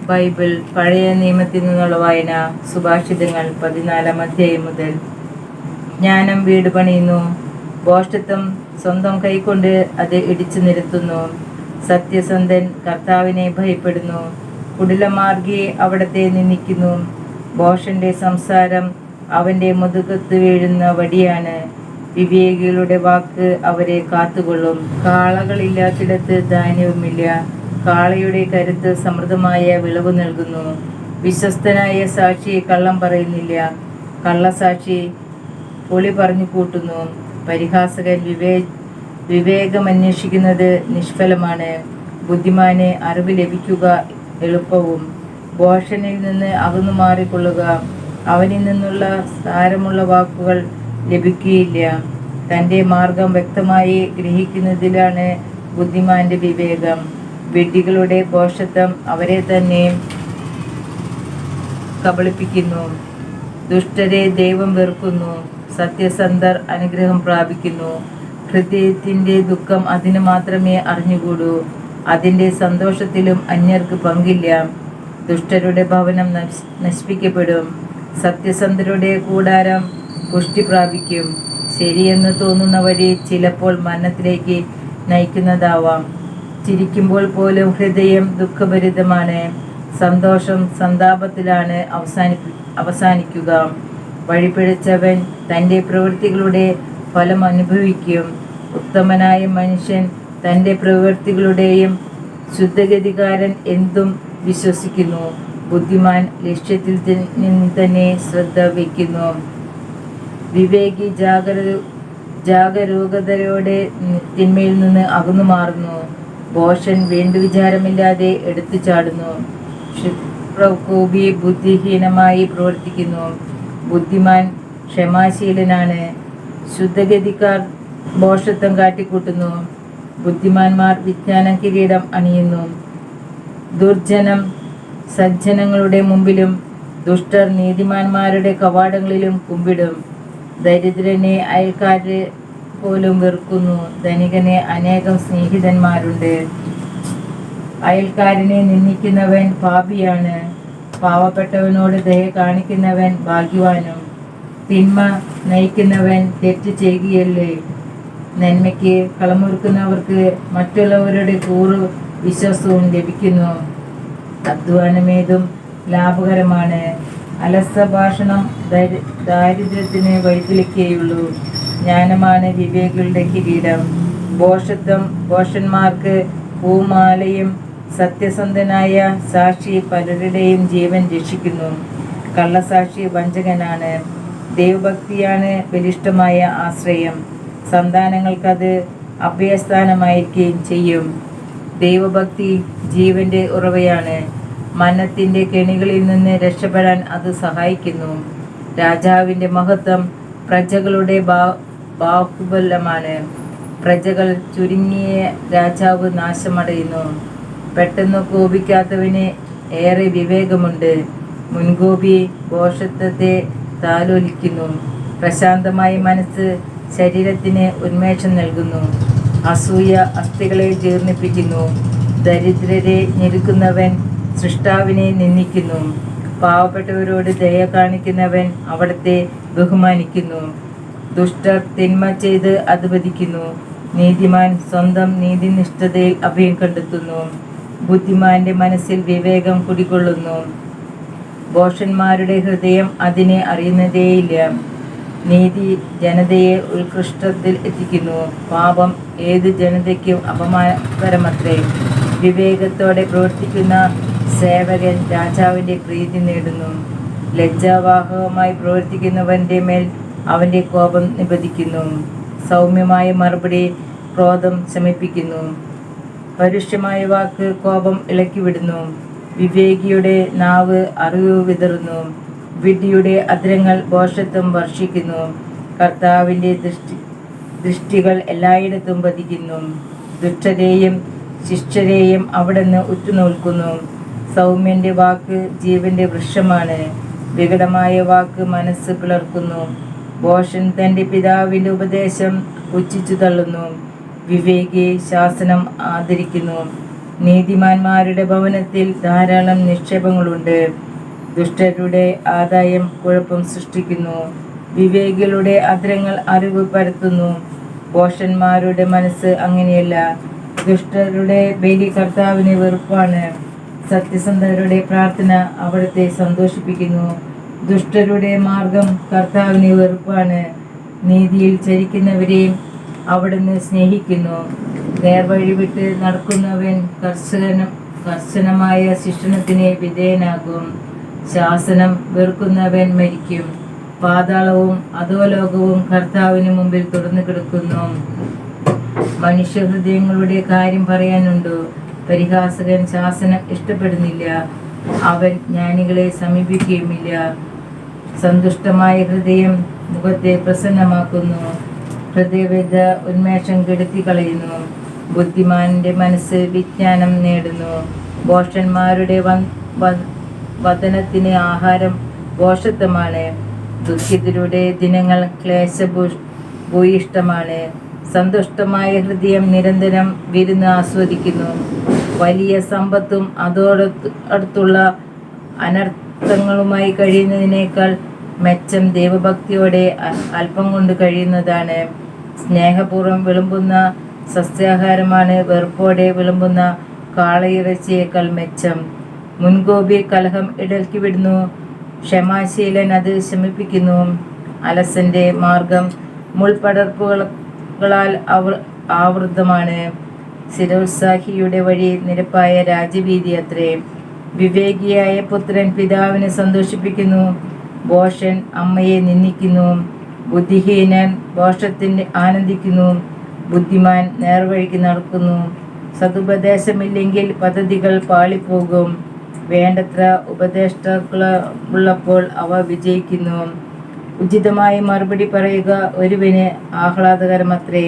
Bible പഴയ നിയമത്തിൽ നിന്നുള്ള വായന. സുഭാഷിതങ്ങൾ 14 അധ്യായം മുതൽ. ജ്ഞാനം വീട് പണിയുന്നു, ഭോഷ്ഠത്വം സ്വന്തം കൈകൊണ്ട് അത് ഇടിച്ചു നിരത്തുന്നു. സത്യസന്ധൻ കർത്താവിനെ ഭയപ്പെടുന്നു, കുടിലമാർഗി അവിടത്തെ നിന്ദിക്കുന്നു. ഭോഷന്റെ സംസാരം അവന്റെ മുതുകത്ത് വീഴുന്ന വടിയാണ്, വിവേകികളുടെ വാക്ക് അവരെ കാത്തുകൊള്ളും. കാളകളില്ലാത്തിടത്ത് ധാന്യവുമില്ല, കാളയുടെ കരുത്ത് സമൃദ്ധമായ വിളവ് നൽകുന്നു. വിശ്വസ്തനായ സാക്ഷി കള്ളം പറയുന്നില്ല, കള്ളസാക്ഷി പൊളി പറഞ്ഞു കൂട്ടുന്നു. പരിഹാസകൻ വിവേകമന്വേഷിക്കുന്നത് നിഷ്ഫലമാണ്, ബുദ്ധിമാന് അറിവ് ലഭിക്കുക എളുപ്പവും. ഭോഷനിൽ നിന്ന് അകന്നു മാറിക്കൊള്ളുക, അവനിൽ നിന്നുള്ള സാരമുള്ള വാക്കുകൾ ലഭിക്കുകയില്ല. തൻ്റെ മാർഗം വ്യക്തമായി ഗ്രഹിക്കുന്നതിലാണ് ബുദ്ധിമാന്റെ വിവേകം. വിഡ്ഢികളുടെ ഭോഷത്വം അവരെ തന്നെ കബളിപ്പിക്കുന്നു. ദുഷ്ടരെ ദൈവം വെറുക്കുന്നു, സത്യസന്ധർ അനുഗ്രഹം പ്രാപിക്കുന്നു. ഹൃദയത്തിൻ്റെ ദുഃഖം അതിന് മാത്രമേ അറിഞ്ഞുകൂടൂ, അതിൻ്റെ സന്തോഷത്തിലും അന്യർക്ക് പങ്കില്ല. ദുഷ്ടരുടെ ഭവനം നശിപ്പിക്കപ്പെടും, സത്യസന്ധരുടെ കൂടാരം പുഷ്ടി പ്രാപിക്കും. ശരിയെന്ന് തോന്നുന്ന വഴി ചിലപ്പോൾ മരണത്തിലേക്ക് നയിക്കുന്നതാവാം. ചിരിക്കുമ്പോൾ പോലും ഹൃദയം ദുഃഖഭരിതമാണ്, സന്തോഷം സന്താപത്തിലാണ് അവസാനിക്കുക. വഴിപിഴച്ചവൻ തൻ്റെ പ്രവൃത്തികളുടെ ഫലം അനുഭവിക്കും. ഉത്തമനായ മനുഷ്യൻ തൻ്റെ പ്രവൃത്തികളുടെയും ശുദ്ധഗതികാരൻ എന്തും വിശ്വസിക്കുന്നു. ബുദ്ധിമാൻ ലക്ഷ്യത്തിൽ നിന്ന് തന്നെ ശ്രദ്ധ വയ്ക്കുന്നു. വിവേകി ജാഗരൂകതയോടെ തിന്മയിൽ നിന്ന് അകന്നു മാറുന്നു. ഭോഷൻ വേണ്ടുവിചാരമില്ലാതെ എടുത്തു ചാടുന്നു. ക്ഷിപ്രകോപി ബുദ്ധിഹീനമായി പ്രവർത്തിക്കുന്നു. ബുദ്ധിമാൻ ക്ഷമാശീലനാണ്, ശുദ്ധഗതിക്കാർ ഭോഷത്വം കാട്ടിക്കൂട്ടുന്നു. ബുദ്ധിമാന്മാർ വിജ്ഞാനം കിരീടം അണിയുന്നു. ദുർജനം സജ്ജനങ്ങളുടെ മുമ്പിലും ദുഷ്ടർ നീതിമാന്മാരുടെ കവാടങ്ങളിലും കുമ്പിടും. ദരിദ്രനെ അയൽക്കാര് പോലും വെറുക്കുന്നു, ധനികന് അനേകം സ്നേഹിതന്മാരുണ്ട്. അയൽക്കാരനെ നിന്ദിക്കുന്നവൻ പാപിയാണ്, പാവപ്പെട്ടവനോട് ദയ കാണിക്കുന്നവൻ ഭാഗ്യവാനും. തിന്മ നയിക്കുന്നവൻ തെറ്റ് ചെയ്യുകയല്ലേ. നന്മയ്ക്ക് കളമൊരുക്കുന്നവർക്ക് മറ്റുള്ളവരുടെ കൂറ് വിശ്വാസവും ലഭിക്കുന്നു. അധ്വാനമേതും ലാഭകരമാണ്, അലസ ഭാഷണം ദാരിദ്ര്യത്തിന് വഴിതെളിക്കുകയുള്ളൂ. ജ്ഞാനമാണ് വിവേകികളുടെ കിരീടം. ഭോഷന്മാർക്ക് പൂമാലയും. സത്യസന്ധനായ സാക്ഷി പലരുടെയും ജീവൻ രക്ഷിക്കുന്നു. കള്ളസാക്ഷി വഞ്ചകനാണ്. ദൈവഭക്തിയാണ് ബലിഷ്ഠമായ ആശ്രയം, സന്താനങ്ങൾക്കത് അഭയസ്ഥാനമായിരിക്കുകയും ചെയ്യും. ദൈവഭക്തി ജീവന്റെ ഉറവയാണ്, മരണത്തിന്റെ കെണികളിൽ നിന്ന് രക്ഷപ്പെടാൻ അത് സഹായിക്കുന്നു. രാജാവിന്റെ മഹത്വം പ്രജകളുടെ ബാഹുബലമാണ്. പ്രജകൾ ചുരുങ്ങിയ രാജാവ് നാശമടയുന്നു. പെട്ടെന്ന് കോപിക്കാത്തവന് ഏറെ വിവേകമുണ്ട്. മുൻകോപി ഭോഷത്വത്തെ താലോലിക്കുന്നു. പ്രശാന്തമായ മനസ്സ് ശരീരത്തിന് ഉന്മേഷം നൽകുന്നു. അസൂയ അസ്ഥികളെ ജീർണിപ്പിക്കുന്നു. ദരിദ്രരെ ഞെരുക്കുന്നവൻ സൃഷ്ടാവിനെ നിന്ദിക്കുന്നു. പാവപ്പെട്ടവരോട് ദയ കാണിക്കുന്നവൻ അവിടത്തെ ബഹുമാനിക്കുന്നു. ദുഷ്ടർ തിന്മ ചെയ്ത് അധപതിക്കുന്നു. നീതിമാൻ സ്വന്തം നീതിനിഷ്ഠതയിൽ അഭയം കണ്ടെത്തുന്നു. ബുദ്ധിമാന്റെ മനസ്സിൽ വിവേകം കുടികൊള്ളുന്നു. ഭോഷന്മാരുടെ ഹൃദയം അതിനെ അറിയുന്നതേയില്ല. നീതി ജനതയെ ഉത്കൃഷ്ടത്തിൽ എത്തിക്കുന്നു. പാപം ഏത് ജനതയ്ക്കും അപമാനകരമത്രേ. വിവേകത്തോടെ പ്രവർത്തിക്കുന്ന സേവകൻ രാജാവിൻ്റെ പ്രീതി നേടുന്നു. ലജ്ജാവാഹകമായി പ്രവർത്തിക്കുന്നവന്റെ മേൽ അവന്റെ കോപം നിബദിക്കുന്നു. സൗമ്യമായ മറുപടി ക്രോധം ശമിപ്പിക്കുന്നു. പരുഷമായ വാക്ക് കോപം ഇളക്കിവിടുന്നു. വിവേകിയുടെ നാവ് അറിവ് വിതറുന്നു. വിഡ്ഢിയുടെ അധരങ്ങൾ ഭോഷത്വം വർഷിക്കുന്നു. കർത്താവിൻ്റെ ദൃഷ്ടികൾ എല്ലായിടത്തും പതിക്കുന്നു. ദുഷ്ടരെയും ശിഷ്ടരെയും അവിടുന്ന് ഉറ്റുനോൽക്കുന്നു. സൗമ്യന്റെ വാക്ക് ജീവന്റെ വൃക്ഷമാണ്, വികടമായ വാക്ക് മനസ്സ് പിളർക്കുന്നു. ഭോഷൻ തൻ്റെ പിതാവിൻ്റെ ഉപദേശം പുച്ഛിച്ചു തള്ളുന്നു. വിവേകി ശാസനം ആദരിക്കുന്നു. നീതിമാന്മാരുടെ ഭവനത്തിൽ ധാരാളം നിക്ഷേപങ്ങളുണ്ട്. ദുഷ്ടരുടെ ആദായം കുഴപ്പം സൃഷ്ടിക്കുന്നു. വിവേകികളുടെ അധരങ്ങൾ അറിവ് പരത്തുന്നു. ഭോഷന്മാരുടെ മനസ്സ് അങ്ങനെയല്ല. ദുഷ്ടരുടെ ബലി കർത്താവിന് വെറുപ്പാണ്. സത്യസന്ധരുടെ പ്രാർത്ഥന അവിടുത്തെ സന്തോഷിപ്പിക്കുന്നു. ദുഷ്ടരുടെ മാർഗം കർത്താവിന് വെറുപ്പാണ്. നീതിയിൽ ചരിക്കുന്നവരെയും അവിടുന്ന് സ്നേഹിക്കുന്നു. നേർവഴി വിട്ട് നടക്കുന്നവൻ കർശനമായ ശിക്ഷണത്തിന് വിധേയനാകും. ശാസനം വെറുക്കുന്നവൻ മരിക്കും. പാതാളവും അധോലോകവും കർത്താവിന് മുമ്പിൽ തുറന്നു കിടക്കുന്നു. മനുഷ്യഹൃദയങ്ങളുടെ കാര്യം പറയാനുണ്ടോ? പരിഹാസകൻ ശാസനം ഇഷ്ടപ്പെടുന്നില്ല. അവൻ ജ്ഞാനികളെ സമീപിക്കുകയുമില്ല. സന്തുഷ്ടമായ ഹൃദയം മുഖത്തെ പ്രസന്നമാക്കുന്നു. ഹൃദയവേദ ഉന്മേഷം കെടുത്തി കളയുന്നു. ബുദ്ധിമാന്റെ മനസ്സ് വിജ്ഞാനം നേടുന്നു. ഭോഷന്മാരുടെ വദനത്തിന് ആഹാരം ഭോഷത്വമാണ്. ദുഃഖിതരുടെ ദിനങ്ങൾ ക്ലേശഭൂയിഷ്ടമാണ്. സന്തുഷ്ടമായ ഹൃദയം നിരന്തരം വിരുന്ന് ആസ്വദിക്കുന്നു. വലിയ സമ്പത്തും അതോടടുത്തുള്ള അനർത്ഥങ്ങളുമായി കഴിയുന്നതിനേക്കാൾ മെച്ചം ദൈവഭക്തിയോടെ അല്പം കൊണ്ട് കഴിയുന്നതാണ്. സ്നേഹപൂർവ്വം വിളമ്പുന്ന സസ്യാഹാരമാണ് വെറുപ്പോടെ വിളമ്പുന്ന കാളയിറച്ചിയേക്കാൾ മെച്ചം. മുൻകോപി കലഹം ഇടൽക്കി വിടുന്നു. ക്ഷമാശീലൻ അത് ശമിപ്പിക്കുന്നു. അലസന്റെ മാർഗം മുൾപടർപ്പുകളാൽ ആവൃതമാണ്. സ്ഥിരോത്സാഹിയുടെ വഴി നിരപ്പായ രാജവീതി അത്രേ. വിവേകിയായ പുത്രൻ പിതാവിനെ സന്തോഷിപ്പിക്കുന്നു. ഭോഷൻ അമ്മയെ നിന്ദിക്കുന്നു. ബുദ്ധിഹീനൻ ഭോഷത്തിന് ആനന്ദിക്കുന്നു. ബുദ്ധിമാൻ നേർവഴിക്ക് നടക്കുന്നു. സതുപദേശമില്ലെങ്കിൽ പദ്ധതികൾ പാളിപ്പോകും. വേണ്ടത്ര ഉപദേഷ്ടാക്കളുള്ളപ്പോൾ അവ വിജയിക്കുന്നു. ഉചിതമായി മറുപടി പറയുക ഒരുവന് ആഹ്ലാദകരമത്രേ.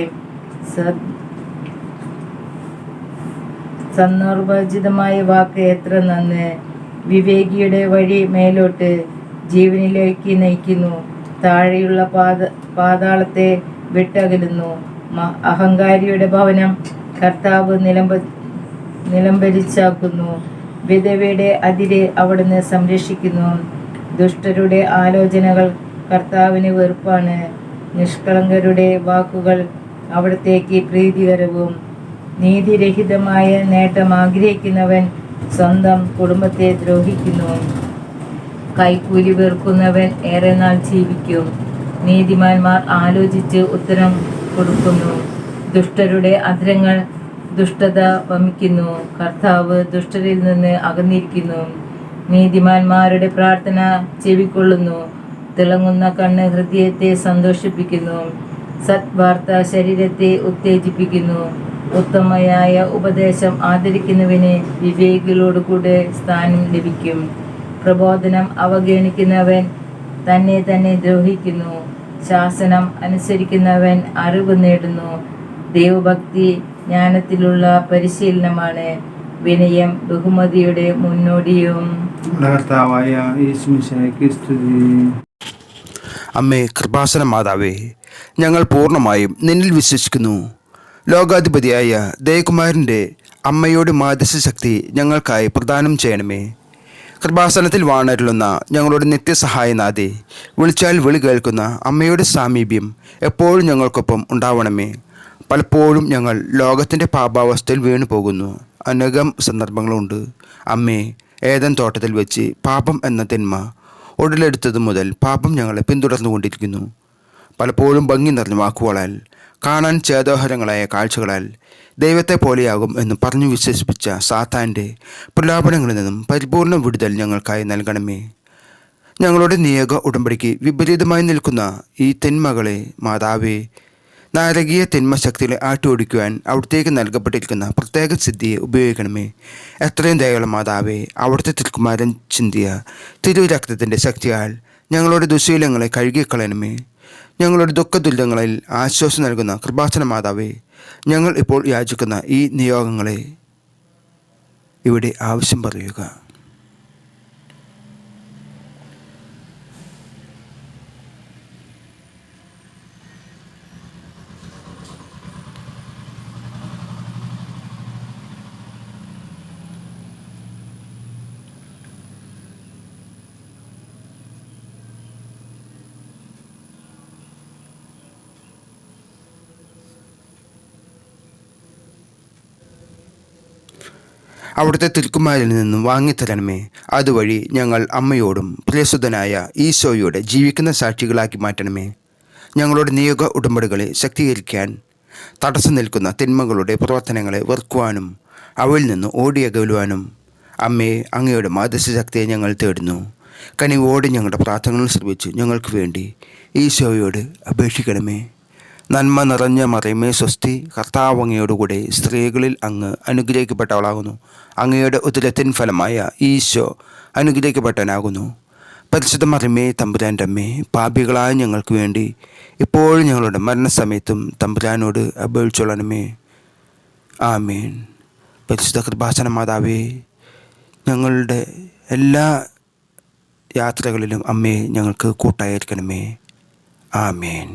സന്ദർഭോചിതമായ വാക്ക് എത്ര നന്ന്. വിവേകിയുടെ വഴി മേലോട്ട് ജീവനിലേക്ക് നയിക്കുന്നു. താഴെയുള്ള പാതാളത്തെ വിട്ടകലുന്നു. അഹങ്കാരിയുടെ ഭവനം കർത്താവ് നിലംപരിച്ചാക്കുന്നു. വിധവയുടെ അതിര് അവിടുന്ന് സംരക്ഷിക്കുന്നു. ദുഷ്ടരുടെ ആലോചനകൾ കർത്താവിന് വെറുപ്പാണ്. നിഷ്കളങ്കരുടെ വാക്കുകൾ അവിടത്തേക്ക് പ്രീതികരവും. നീതിരഹിതമായ നേട്ടം ആഗ്രഹിക്കുന്നവൻ സ്വന്തം കുടുംബത്തെ ദ്രോഹിക്കുന്നു. കൈക്കൂലി വെറുക്കുന്നവൻ ഏറെ നാൾ ജീവിക്കും. നീതിമാന്മാർ ആലോചിച്ച് ഉത്തരം കൊടുക്കുന്നു. ദുഷ്ടരുടെ അധരങ്ങൾ ദുഷ്ടത വമിക്കുന്നു. കർത്താവ് ദുഷ്ടരിൽ നിന്ന് അകന്നിരിക്കുന്നു. നീതിമാന്മാരുടെ പ്രാർത്ഥന ചെവിക്കൊള്ളുന്നു. തിളങ്ങുന്ന കണ്ണ് ഹൃദയത്തെ സന്തോഷിപ്പിക്കുന്നു. സദ്വാർത്ത ശരീരത്തെ ഉത്തേജിപ്പിക്കുന്നു. ഉത്തമയായ ഉപദേശം ആദരിക്കുന്നവന് വിവേകികളോടുകൂടെ സ്ഥാനം ലഭിക്കും. പ്രബോധനം അവഗണിക്കുന്നവൻ തന്നെ തന്നെ ദ്രോഹിക്കുന്നു. ശാസനം അനുസരിക്കുന്നവൻ അറിവ് നേടുന്നു. ദൈവഭക്തി ജ്ഞാനത്തിലുള്ള പരിശീലനമാണ്. വിനയം ബഹുമതിയുടെ മുന്നോടിയും. അമ്മേ, കൃപാസന മാതാവേ, ഞങ്ങൾ പൂർണ്ണമായും നിന്നിൽ വിശ്വസിക്കുന്നു. ലോകാധിപതിയായ ദേവകുമാരൻ്റെ അമ്മയോട് മാധ്യസ്ഥ ശക്തി ഞങ്ങൾക്കായി പ്രദാനം ചെയ്യണമേ. കൃപാസനത്തിൽ വാണരുളുന്ന ഞങ്ങളുടെ നിത്യസഹായനാഥേ, വിളിച്ചാൽ വിളി കേൾക്കുന്ന അമ്മയുടെ സാമീപ്യം എപ്പോഴും ഞങ്ങൾക്കൊപ്പം ഉണ്ടാവണമേ. പലപ്പോഴും ഞങ്ങൾ ലോകത്തിൻ്റെ പാപാവസ്ഥയിൽ വീണു പോകുന്നു. അനേകം സന്ദർഭങ്ങളുണ്ട്. അമ്മേ, ഏദൻ തോട്ടത്തിൽ വെച്ച് പാപം എന്ന തിന്മ ഉടലെടുത്തത് മുതൽ പാപം ഞങ്ങളെ പിന്തുടർന്നുകൊണ്ടിരിക്കുന്നു. പലപ്പോഴും ഭംഗി നിറഞ്ഞ വാക്കുകളാൽ, കാണാൻ ചേതോഹരങ്ങളായ കാഴ്ചകളാൽ ദൈവത്തെ പോലെയാകും എന്ന് പറഞ്ഞു വിശ്വസിപ്പിച്ച സാത്താൻ്റെ പ്രലാപനങ്ങളിൽ നിന്നും പരിപൂർണ വിടുതൽ ഞങ്ങൾക്കായി നൽകണമേ. ഞങ്ങളുടെ നിയോഗ ഉടമ്പടിക്ക് വിപരീതമായി നിൽക്കുന്ന ഈ തിന്മകളെ മാതാവേ, നാരകീയ തിന്മശക്തികളെ ആട്ടിയോടിക്കുവാൻ അവിടത്തേക്ക് നൽകപ്പെട്ടിരിക്കുന്ന പ്രത്യേക സിദ്ധിയെ ഉപയോഗിക്കണമേ. എത്രയും ദയയുള്ള മാതാവേ, അവിടുത്തെ തിരുക്കുമാരൻ ചിന്തിയ തിരുരക്തത്തിൻ്റെ ശക്തിയാൽ ഞങ്ങളുടെ ദുശീലങ്ങളെ കഴുകിക്കളയണമേ. ഞങ്ങളുടെ ദുഃഖദുരിതങ്ങളിൽ ആശ്വാസം നൽകുന്ന കൃപാസന മാതാവേ, ഞങ്ങൾ ഇപ്പോൾ യാചിക്കുന്ന ഈ നിയോഗങ്ങളെ ഇവിടെ ആവശ്യം പറയുക. അവിടുത്തെ തിരുക്കുമാരിൽ നിന്നും വാങ്ങിത്തരണമേ. അതുവഴി ഞങ്ങൾ അമ്മയോടും പ്രിയസുതനായ ഈശോയോടെ ജീവിക്കുന്ന സാക്ഷികളാക്കി മാറ്റണമേ. ഞങ്ങളുടെ നിയോഗ ഉടമ്പടികളെ ശക്തീകരിക്കാൻ തടസ്സം നിൽക്കുന്ന തിന്മകളുടെ പ്രവർത്തനങ്ങളെ വെറുക്കുവാനും അവയിൽ നിന്ന് ഓടിയകലുവാനും അമ്മേ, അങ്ങയുടെ മാധ്യസ്ഥ ശക്തിയെ ഞങ്ങൾ തേടുന്നു. കനിവോടെ ഞങ്ങളുടെ പ്രാർത്ഥനകൾ ശ്രമിച്ച് ഞങ്ങൾക്ക് വേണ്ടി ഈശോയോട് അപേക്ഷിക്കണമേ. നന്മ നിറഞ്ഞ മറിയമേ സ്വസ്തി, കർത്താവ് അങ്ങയോടുകൂടെ സ്ത്രീകളിൽ അങ്ങ് അനുഗ്രഹിക്കപ്പെട്ടവളാകുന്നു. അങ്ങയുടെ ഉദരത്തിൻ ഫലമായ ഈശോ അനുഗ്രഹിക്കപ്പെട്ടവനാകുന്നു. പരിശുദ്ധ മറിയമേ തമ്പുരാൻ്റെ അമ്മേ, പാപികളായ ഞങ്ങൾക്ക് വേണ്ടി ഇപ്പോഴും ഞങ്ങളുടെ മരണസമയത്തും തമ്പുരാനോട് അപേക്ഷിച്ചോളണമേ. ആമേൻ. പരിശുദ്ധ കൃപാസന മാതാവേ, ഞങ്ങളുടെ എല്ലാ യാത്രകളിലും അമ്മേ ഞങ്ങൾക്ക് കൂട്ടായിരിക്കണമേ. ആമേൻ.